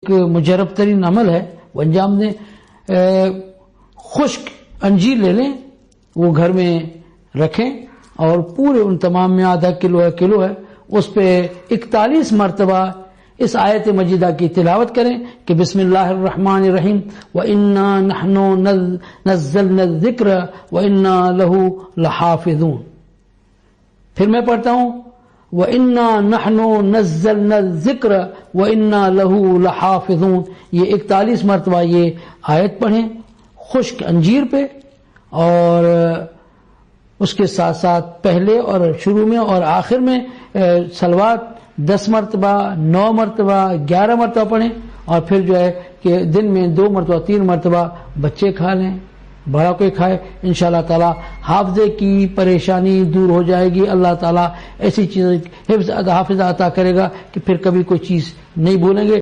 ایک مجرب ترین عمل ہے وہ انجام دیں. خشک انجیر لے لیں، وہ گھر میں رکھیں اور پورے ان تمام میں آدھا کلو ہے اس پہ 41 مرتبہ اس آیت مجیدہ کی تلاوت کریں کہ بسم اللہ الرحمن الرحیم وَإِنَّا نَحْنُ نَزَّلْنَا الذِّكْرَ وَإِنَّا لَهُ لَحَافِظُونَ. پھر میں پڑھتا ہوں وَإِنَّا نَحْنُ نَزَّلْنَا الذِّكْرَ وَإِنَّا لَهُ لَحَافِظُونَ. یہ 41 مرتبہ یہ آیت پڑھیں خشک انجیر پہ، اور اس کے ساتھ ساتھ پہلے اور شروع میں اور آخر میں صلوات 10 مرتبہ 9 مرتبہ 11 مرتبہ پڑھیں، اور پھر جو ہے کہ دن میں 2 مرتبہ 3 مرتبہ بچے کھا لیں، بڑا کوئی کھائے. انشاءاللہ تعالی حافظے کی پریشانی دور ہو جائے گی. اللہ تعالی ایسی چیز حافظہ عطا کرے گا کہ پھر کبھی کوئی چیز نہیں بھولیں گے.